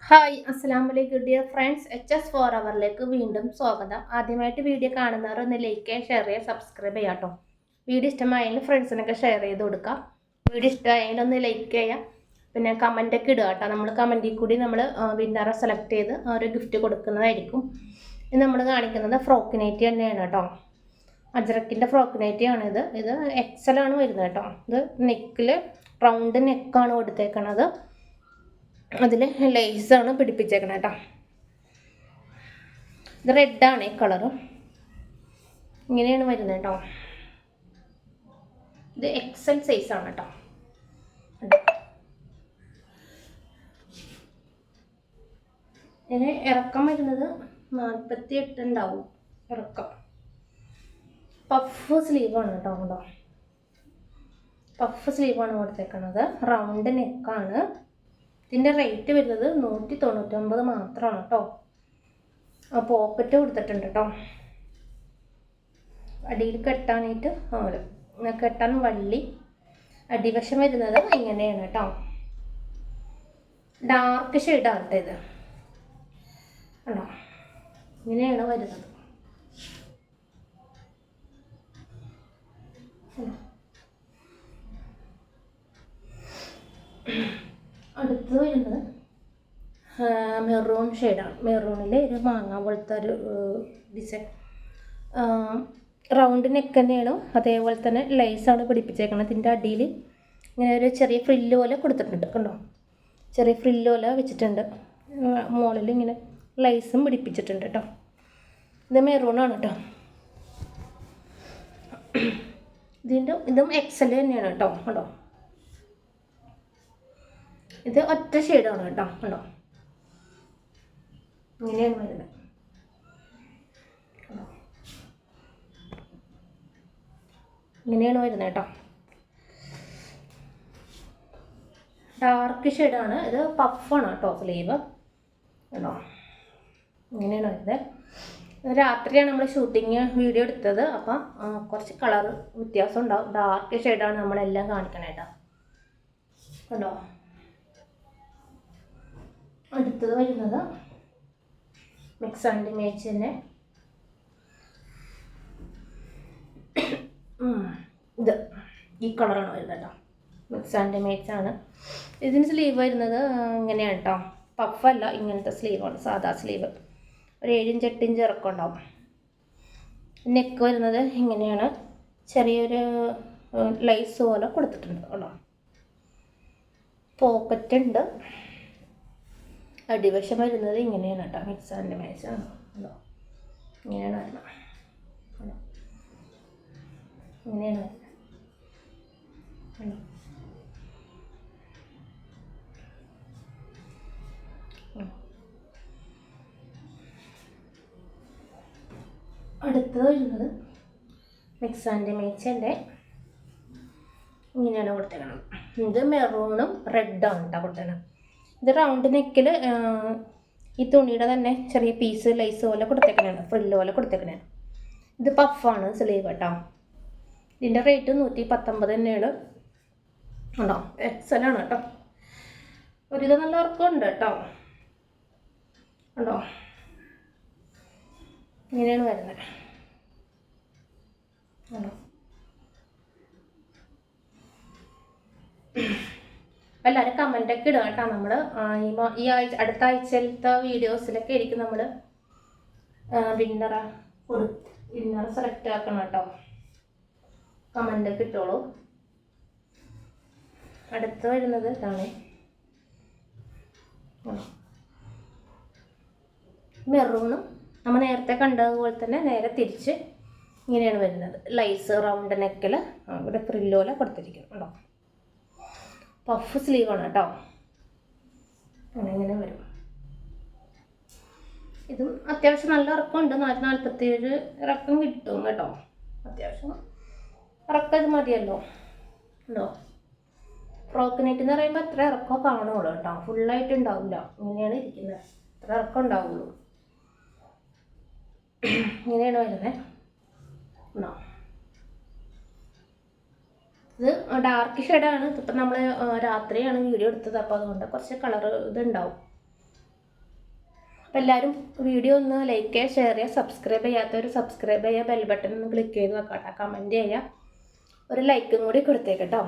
Hi അസ്സലാമലൈക്കും dear friends HS4 അവറിലേക്ക് വീണ്ടും സ്വാഗതം. ആദ്യമായിട്ട് വീഡിയോ കാണുന്നവർ ഒന്ന് ലൈക്ക് ചെയ്യുക, ഷെയർ ചെയ്യുക, സബ്സ്ക്രൈബ് ചെയ്യാം കേട്ടോ. വീഡിയോ ഇഷ്ടമായെങ്കിൽ ഫ്രണ്ട്സിനൊക്കെ ഷെയർ ചെയ്ത് കൊടുക്കാം. വീഡിയോ ഇഷ്ടമായെങ്കിൽ ഒന്ന് ലൈക്ക് ചെയ്യുക, പിന്നെ കമൻറ്റൊക്കെ ഇടുക കേട്ടോ. നമ്മൾ കമൻറ്റിൽ കൂടി നമ്മൾ വിന്നറെ സെലക്ട് ചെയ്ത് ഒരു ഗിഫ്റ്റ് കൊടുക്കുന്നതായിരിക്കും. ഇത് നമ്മൾ കാണിക്കുന്നത് ഫ്രോക്ക് നൈറ്റി തന്നെയാണ് കേട്ടോ. അജ്രക്കിൻ്റെ ഫ്രോക്ക് നൈറ്റിയാണിത്. ഇത് എക്സലാണ് വരുന്നത് കേട്ടോ. ഇത് നെക്കിൽ റൗണ്ട് നെക്കാണ് കൊടുത്തേക്കണത്. അതിൽ ലേസാണ് പിടിപ്പിച്ചേക്കണേ കേട്ടോ. ഇത് റെഡാണ് ഈ കളറ്. ഇങ്ങനെയാണ് വരുന്നത് കേട്ടോ. ഇത് എക്സൽ സൈസാണ് കേട്ടോ. ഇതിന് ഇറക്കം വരുന്നത് 48 ഉണ്ടാവും ഇറക്കം. പഫ് സ്ലീവാണ് കേട്ടോ. കേട്ടോ, പഫ് സ്ലീവാണ് കൊടുത്തേക്കണത്. റൗണ്ട് നെക്കാണ്. ഇതിൻ്റെ റേറ്റ് വരുന്നത് 199 മാത്രമാണ് കേട്ടോ. പോക്കറ്റ് കൊടുത്തിട്ടുണ്ട് കേട്ടോ. അടിയിൽ കെട്ടാനായിട്ട് കെട്ടാൻ വള്ളി. അടിവശം വരുന്നത് ഇങ്ങനെയാണ് കേട്ടോ. ഡാർക്ക് ഷെയ്ഡാണ് കേട്ടോ ഇത്. ആണോ, ഇങ്ങനെയാണ് വരുന്നത്. അടുത്ത് വരുന്നത് മെറൂൺ ഷെയ്ഡാണ്. മെറൂണിൽ ഒരു മാങ്ങ പോലത്തെ ഒരു ഡിസൈൻ. റൗണ്ട് നെക്ക് തന്നെയാണ്. അതേപോലെ തന്നെ ലൈസാണ് പിടിപ്പിച്ചേക്കുന്നത്. ഇതിൻ്റെ അടിയിൽ ഇങ്ങനെ ഒരു ചെറിയ ഫ്രില്ല് പോലെ കൊടുത്തിട്ടുണ്ട് കണ്ടോ. ചെറിയ ഫ്രില്ല് പോലെ വെച്ചിട്ടുണ്ട്. മുകളിൽ ഇങ്ങനെ ലൈസും പിടിപ്പിച്ചിട്ടുണ്ട് കേട്ടോ. ഇത് മെറൂണാണ് കേട്ടോ. ഇതും എക്സൽ തന്നെയാണ് കേട്ടോ. കണ്ടോ, ഇത് ഒറ്റ ഷെയ്ഡാണ് കേട്ടോ. കണ്ടോ, ഇങ്ങനെയാണ് വരുന്നത്. ഇങ്ങനെയാണ് വരുന്നത് കേട്ടോ. ഡാർക്ക് ഷെയ്ഡാണ്. ഇത് പഫാണ് കേട്ടോ സ്ലീവ്. കേട്ടോ, ഇങ്ങനെയാണ് വരുന്നത്. രാത്രിയാണ് നമ്മൾ ഷൂട്ടിങ് വീഡിയോ എടുത്തത്. അപ്പം കുറച്ച് കളർ വ്യത്യാസം ഉണ്ടാവും. ഡാർക്ക് ഷെയ്ഡാണ് നമ്മളെല്ലാം കാണിക്കണേ കേട്ടോ. കണ്ടോ, അടുത്തത് വരുന്നത് മിക്സ് ആൻഡ് മേച്ചിൻ്റെ ഇത് ഈ കളറാണ് വരുന്നത് കേട്ടോ. മിക്സ് ആൻഡ് മേച്ചാണ്. ഇതിന് സ്ലീവ് വരുന്നത് ഇങ്ങനെയാണ് കേട്ടോ. പഫല്ല, ഇങ്ങനത്തെ സ്ലീവാണ്, സാധാ സ്ലീവ്. ഒരു 7 ഇഞ്ച് 8 ഇഞ്ച് ഇറക്കം ഉണ്ടാവും. നെക്ക് വരുന്നത് ഇങ്ങനെയാണ്. ചെറിയൊരു ലൈസ് പോലെ കൊടുത്തിട്ടുണ്ട് കേട്ടോ. പോക്കറ്റ് ഉണ്ട്. അടിവശം വരുന്നത് ഇങ്ങനെയാണ് കേട്ടോ. മിക്സ് ആൻഡ് മാച്ചാണ് കേട്ടോ. ഇങ്ങനെയാണ് വരുന്നത്. ഇങ്ങനെയാണ് വരുന്നത്. അടുത്തത് വരുന്നത് മിക്സ് ആൻഡ് മേച്ചിൻ്റെ ഇങ്ങനെയാണ് കൊടുത്തേക്കണം. ഇത് മെറൂണും റെഡാണ് കേട്ടോ കൊടുത്തേക്കണം. ഇത് റൗണ്ട് നെക്കിൽ ഈ തുണിയുടെ തന്നെ ചെറിയ പീസ് ലൈസ് പോലെ കൊടുത്തേക്കണേണ്, ഫ്രില്ല് പോലെ കൊടുത്തേക്കണേണ്. ഇത് പഫാണ് സ്ലീവ് കേട്ടോ. ഇതിൻ്റെ റേറ്റ് 119 തന്നെയാണ് കേട്ടോ. എക്സലാണ് കേട്ടോ. ഒരിത് നല്ല ഉറക്കമുണ്ട് കേട്ടോ. കേട്ടോ, ഇങ്ങനെയാണ് വരുന്നത്. കേട്ടോ, എല്ലാവരും കമൻറ്റൊക്കെ ഇടുക കേട്ടോ. നമ്മൾ ഈ ആഴ്ച അടുത്ത ആഴ്ചയിലത്തെ വീഡിയോസിലൊക്കെ ആയിരിക്കും നമ്മൾ വിന്നറെ സെലക്ട് ആക്കണം കേട്ടോ. കമൻറ്റൊക്കെ ഇട്ടോളൂ. അടുത്ത് വരുന്നത് ഇതാണ് മെറൂണും നമ്മൾ നേരത്തെ കണ്ടതുപോലെ തന്നെ നേരെ തിരിച്ച് ഇങ്ങനെയാണ് വരുന്നത്. ലൈസ് റൗണ്ട് നെക്കിൽ ഇവിടെ ഫ്രില്ലോല കൊടുത്തിരിക്കുന്നു കേട്ടോ. പഫ് സ്ലീവാണ് കേട്ടോ. അങ്ങനെ വരും. ഇതും അത്യാവശ്യം നല്ല ഇറക്കമുണ്ട്. 147 ഇറക്കം കിട്ടും കേട്ടോ. അത്യാവശ്യം ഇറക്കം ഇത് മതിയല്ലോ കേട്ടോ. ഫ്രോക്ക് നെറ്റ് എന്ന് പറയുമ്പോൾ അത്ര ഇറക്കം കാണുള്ളൂ കേട്ടോ. ഫുള്ളായിട്ട് ഉണ്ടാവില്ല. ഇങ്ങനെയാണ് ഇരിക്കുന്നത്. അത്ര ഇറക്കം ഉണ്ടാവുള്ളൂ. ഇങ്ങനെയാണ് വരുന്നത് കേട്ടോ. ഇത് ഡാർക്ക് ഷെയ്ഡാണ്. ഇതിപ്പോൾ നമ്മൾ രാത്രിയാണ് വീഡിയോ എടുത്തത്. അപ്പോൾ അതുകൊണ്ട് കുറച്ച് കളർ ഇതുണ്ടാവും. അപ്പോൾ എല്ലാവരും വീഡിയോ ഒന്ന് ലൈക്ക് ചെയ്യുക, ഷെയർ ചെയ്യുക, സബ്സ്ക്രൈബ് ചെയ്യാത്തവർ സബ്സ്ക്രൈബ് ചെയ്യുക, ബെൽ ബട്ടൺ ഒന്ന് ക്ലിക്ക് ചെയ്ത് വെക്കാം, കമൻറ്റ് ചെയ്യുക, ഒരു ലൈക്കും കൂടി കൊടുത്തേക്കട്ടോ.